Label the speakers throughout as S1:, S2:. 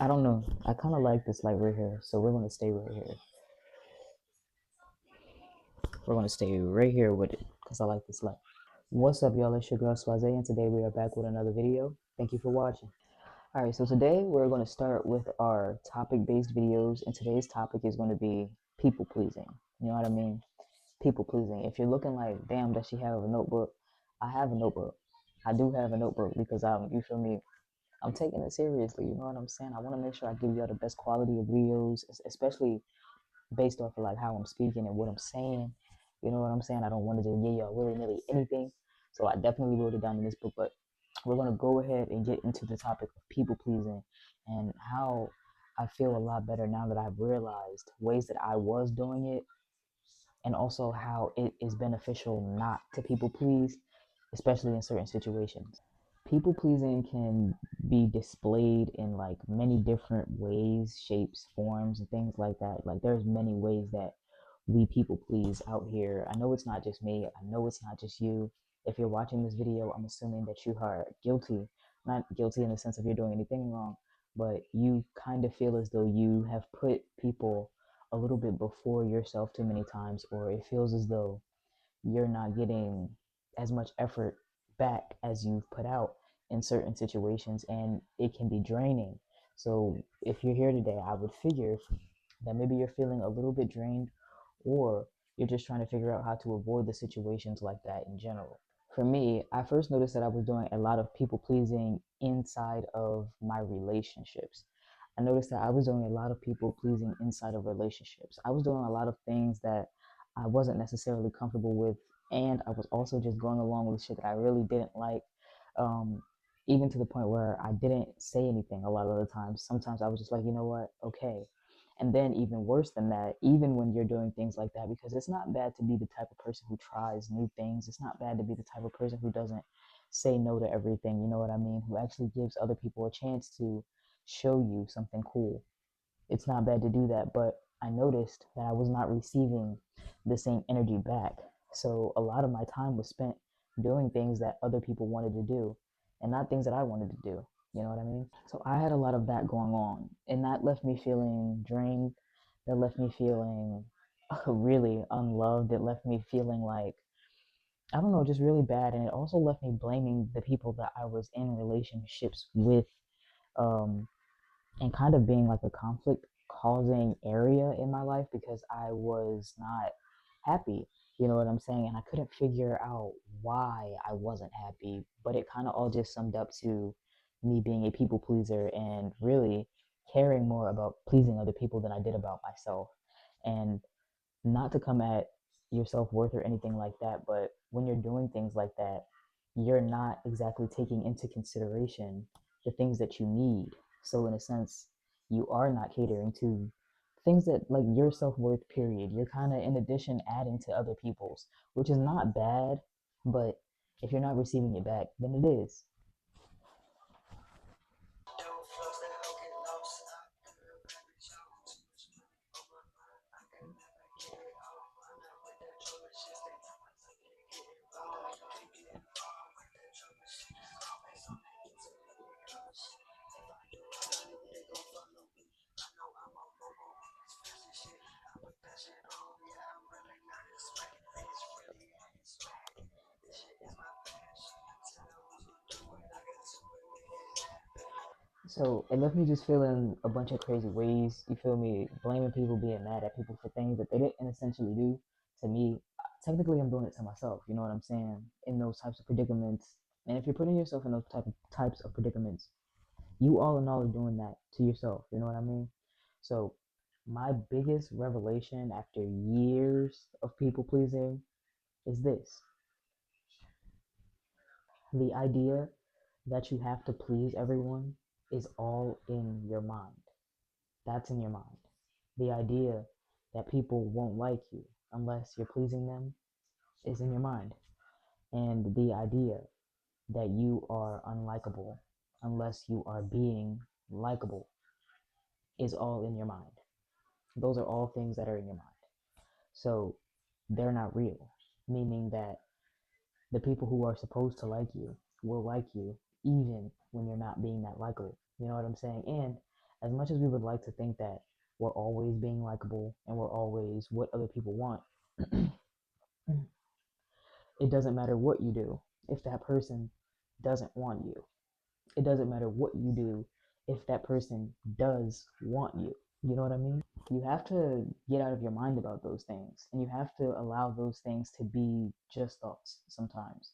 S1: I don't know. I kind of like this light right here, so we're gonna stay right here. We're gonna stay right here with it because I like this light. What's up, y'all? It's your girl Swaze, and today we are back with another video. Thank you for watching. All right, so today we're gonna start with our topic-based videos, and today's topic is going to be people pleasing. You know what I mean? People pleasing. If you're looking like, damn, does she have a notebook? I have a notebook. I do have a notebook because you feel me? I'm taking it seriously. You know what I'm saying? I want to make sure I give y'all the best quality of videos, especially based off of like how I'm speaking and what I'm saying. You know what I'm saying? I don't want to just give y'all willy nilly anything. So I definitely wrote it down in this book. But we're gonna go ahead and get into the topic of people pleasing and how I feel a lot better now that I've realized ways that I was doing it, and also how it is beneficial not to people please, especially in certain situations. People pleasing can be displayed in like many different ways, shapes, forms, and things like that. Like there's many ways that we people please out here. I know it's not just me. I know it's not just you. If you're watching this video, I'm assuming that you are guilty. Not guilty in the sense of you're doing anything wrong, but you kind of feel as though you have put people a little bit before yourself too many times, or it feels as though you're not getting as much effort back as you've put out in certain situations, and it can be draining. So if you're here today, I would figure that maybe you're feeling a little bit drained, or you're just trying to figure out how to avoid the situations like that in general. For me, I first noticed that I was doing a lot of people pleasing inside of my relationships. I noticed that I was doing a lot of people pleasing inside of relationships. I was doing a lot of things that I wasn't necessarily comfortable with, and I was also just going along with shit that I really didn't like. Um, Even to the point where I didn't say anything a lot of the times. Sometimes I was just like, you know what, okay. And then even worse than that, even when you're doing things like that, because it's not bad to be the type of person who tries new things. It's not bad to be the type of person who doesn't say no to everything, you know what I mean? Who actually gives other people a chance to show you something cool. It's not bad to do that, but I noticed that I was not receiving the same energy back. So a lot of my time was spent doing things that other people wanted to do and not things that I wanted to do. You know what I mean? So I had a lot of that going on, and that left me feeling drained. That left me feeling really unloved. It left me feeling like, I don't know, just really bad. And it also left me blaming the people that I was in relationships with, um, and kind of being like a conflict causing area in my life because I was not happy. You know what I'm saying? And I couldn't figure out why I wasn't happy, but it kind of all just summed up to me being a people pleaser and really caring more about pleasing other people than I did about myself. And not to come at your self worth or anything like that, but when you're doing things like that, you're not exactly taking into consideration the things that you need. So, in a sense, you are not catering to things that like your self worth, period. You're kind of, in addition, adding to other people's, which is not bad, but if you're not receiving it back, then it is. So it left me just feeling a bunch of crazy ways. You feel me? Blaming people, being mad at people for things that they didn't essentially do to me. Technically, I'm doing it to myself. You know what I'm saying? In those types of predicaments, and if you're putting yourself in those types of predicaments, you all in all are doing that to yourself. You know what I mean? So my biggest revelation after years of people pleasing is this: the idea that you have to please everyone is all in your mind. That's in your mind. The idea that people won't like you unless you're pleasing them is in your mind. And the idea that you are unlikable unless you are being likable is all in your mind. Those are all things that are in your mind. So they're not real, meaning that the people who are supposed to like you will like you even when you're not being that likable. You know what I'm saying? And As much as we would like to think that we're always being likable and we're always what other people want, it doesn't matter what you do if that person doesn't want you. It doesn't matter what you do if that person does want you. You know what I mean? You have to get out of your mind about those things, and you have to allow those things to be just thoughts sometimes,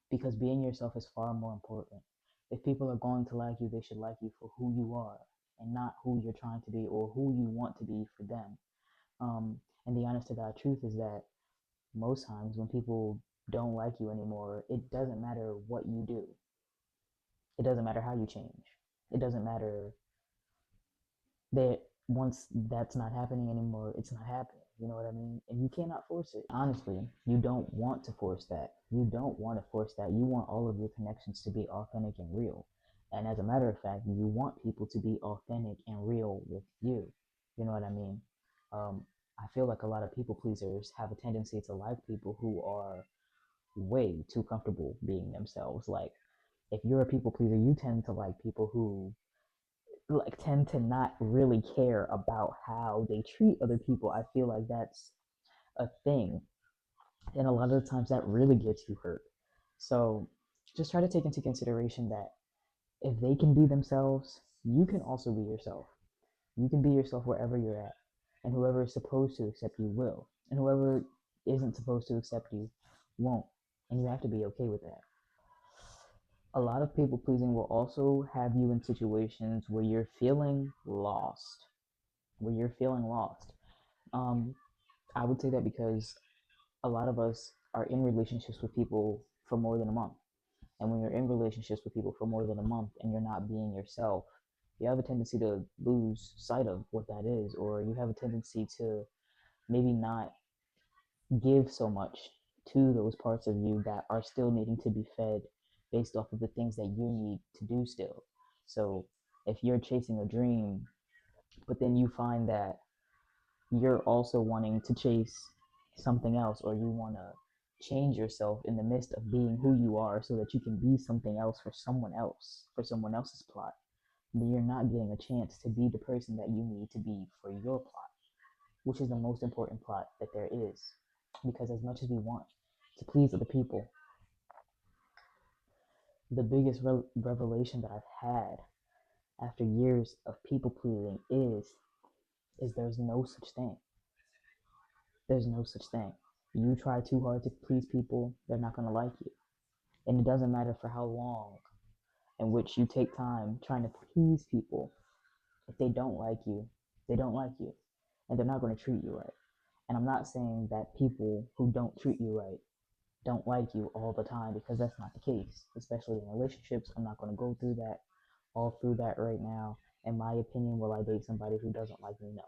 S1: because being yourself is far more important. If people are going to like you, they should like you for who you are and not who you're trying to be or who you want to be for them. And the honest to God truth is that most times when people don't like you anymore, it doesn't matter what you do. It doesn't matter how you change. It doesn't matter that once that's not happening anymore, it's not happening. You know what I mean? And you cannot force it. Honestly, you don't want to force that. You don't want to force that. You want all of your connections to be authentic and real. And as a matter of fact, you want people to be authentic and real with you. You know what I mean? I feel like a lot of people pleasers have a tendency to like people who are way too comfortable being themselves. Like, if you're a people pleaser, you tend to like people who like tend to not really care about how they treat other people. I feel like that's a thing, and a lot of the times that really gets you hurt. So just try to take into consideration that if they can be themselves, you can also be yourself. You can be yourself wherever you're at, and whoever is supposed to accept you will, and whoever isn't supposed to accept you won't, and you have to be okay with that. A lot of people pleasing will also have you in situations where you're feeling lost. Where you're feeling lost. Um, I would say that because a lot of us are in relationships with people for more than a month. And when you're in relationships with people for more than a month and you're not being yourself, you have a tendency to lose sight of what that is, or you have a tendency to maybe not give so much to those parts of you that are still needing to be fed based off of the things that you need to do still. So if you're chasing a dream, but then you find that you're also wanting to chase something else, or you want to change yourself in the midst of being who you are so that you can be something else for someone else's plot, then you're not getting a chance to be the person that you need to be for your plot, which is the most important plot that there is. Because as much as we want to please other people, the biggest revelation that I've had after years of people pleasing is there's no such thing. There's no such thing. You try too hard to please people, they're not going to like you. And it doesn't matter for how long in which you take time trying to please people. If they don't like you, they don't like you. And they're not going to treat you right. And I'm not saying that people who don't treat you right don't like you all the time, because that's not the case, especially in relationships. I'm not going to go through that, all through that right now. In my opinion, will I date somebody who doesn't like me? No.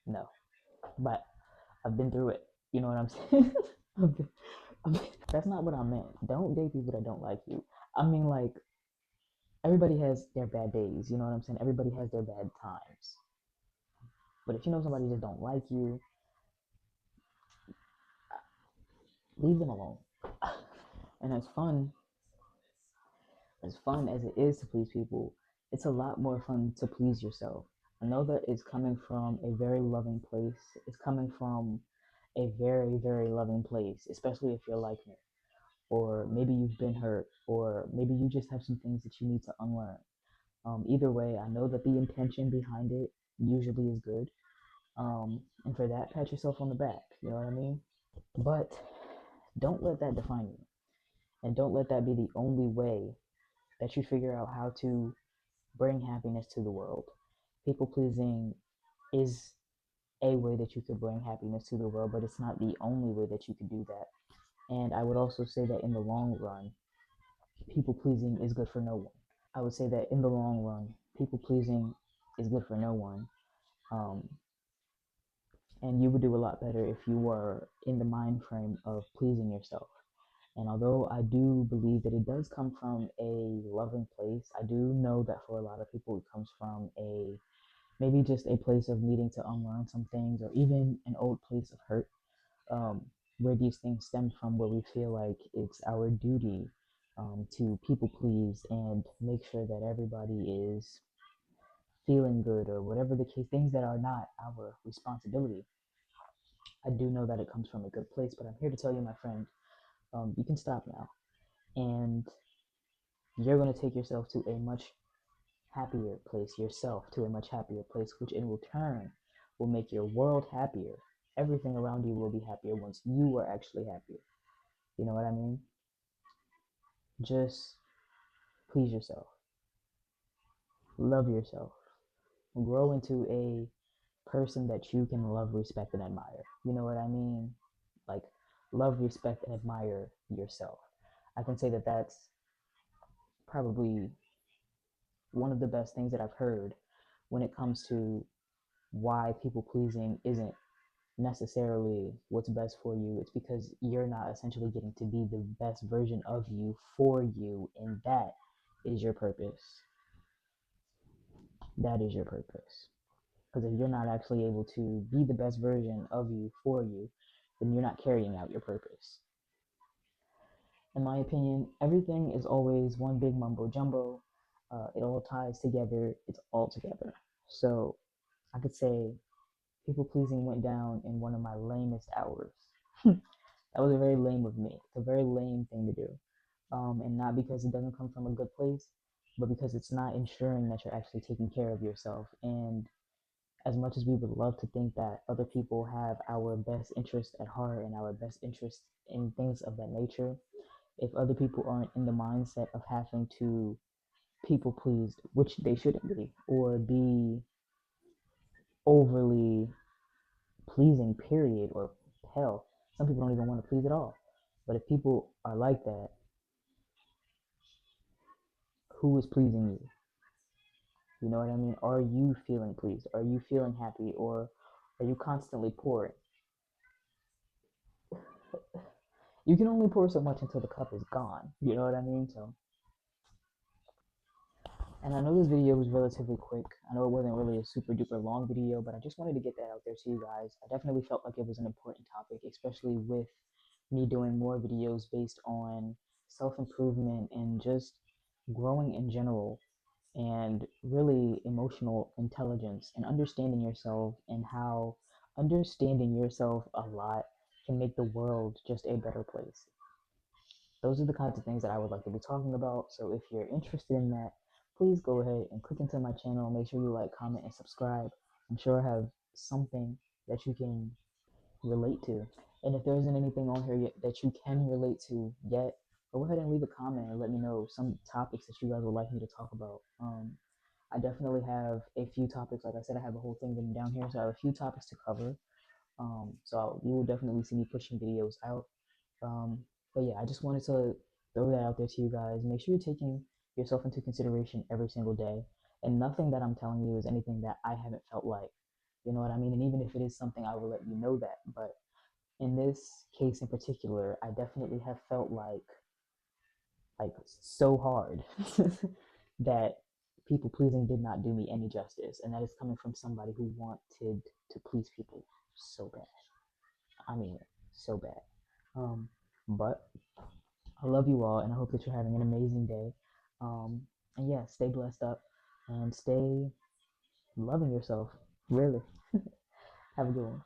S1: No. But I've been through it. You know what I'm saying? I've been, that's not what I meant. Don't date people that don't like you. I mean, like, everybody has their bad days. You know what I'm saying? Everybody has their bad times. But if you know somebody just don't like you, leave them alone. And as fun as it is to please people, it's a lot more fun to please yourself. I know that it's coming from a very loving place. It's coming from a very, very loving place, especially if you're like me. Or maybe you've been hurt, or maybe you just have some things that you need to unlearn. Either way, I know that the intention behind it usually is good. And for that, pat yourself on the back. You know what I mean? But don't let that define you. And don't let that be the only way that you figure out how to bring happiness to the world. People pleasing is a way that you could bring happiness to the world, but it's not the only way that you could do that. And I would also say that in the long run, people pleasing is good for no one. I would say that in the long run, people pleasing is good for no one. Um, and you would do a lot better if you were in the mind frame of pleasing yourself. And although I do believe that it does come from a loving place, I do know that for a lot of people it comes from a maybe just a place of needing to unlearn some things, or even an old place of hurt, um, where these things stem from, where we feel like it's our duty to people please and make sure that everybody is feeling good or whatever the case, things that are not our responsibility. I do know that it comes from a good place, but I'm here to tell you, my friend, you can stop now. And you're going to take yourself to a much happier place, yourself to a much happier place, which in return will make your world happier. Everything around you will be happier once you are actually happier. You know what I mean? Just please yourself, love yourself, grow into a person that you can love, respect, and admire. You know what I mean? Like, love, respect, and admire yourself. I can say that that's probably one of the best things that I've heard when it comes to why people pleasing isn't necessarily what's best for you. It's because you're not essentially getting to be the best version of you for you, and that is your purpose. That is your purpose. Because if you're not actually able to be the best version of you for you, then you're not carrying out your purpose. In my opinion, everything is always one big mumbo jumbo. It all ties together, it's all together. So I could say people pleasing went down in one of my lamest hours. That was very lame of me. It's a very lame thing to do. And not because it doesn't come from a good place, but because it's not ensuring that you're actually taking care of yourself. And as much as we would love to think that other people have our best interest at heart and our best interest in things of that nature, if other people aren't in the mindset of having to people pleased, which they shouldn't be, or be overly pleasing, period, or hell, some people don't even want to please at all. But if people are like that, who is pleasing you? You know what I mean? Are you feeling pleased? Are you feeling happy? Or are you constantly pouring? You can only pour so much until the cup is gone. You know what I mean? So, and I know this video was relatively quick. I know it wasn't really a super duper long video, but I just wanted to get that out there to you guys. I definitely felt like it was an important topic, especially with me doing more videos based on self improvement and just growing in general, and really emotional intelligence and understanding yourself, and how understanding yourself a lot can make the world just a better place. Those are the kinds of things that I would like to be talking about. So if you're interested in that, please go ahead and click into my channel. Make sure you like, comment, and subscribe. I'm sure I have something that you can relate to. And if there isn't anything on here yet that you can relate to yet, go ahead and leave a comment and let me know some topics that you guys would like me to talk about. I definitely have a few topics. Like I said, I have a whole thing written down here, so I have a few topics to cover. You will definitely see me pushing videos out. Um, but yeah, I just wanted to throw that out there to you guys. Make sure you're taking yourself into consideration every single day. And nothing that I'm telling you is anything that I haven't felt like. You know what I mean? And even if it is something, I will let you know that. But in this case in particular, I definitely have felt like so hard that people pleasing did not do me any justice. And that is coming from somebody who wanted to please people so bad. I mean, so bad. Um, but I love you all, and I hope that you're having an amazing day. And yeah, stay blessed up and stay loving yourself. Really. Have a good one.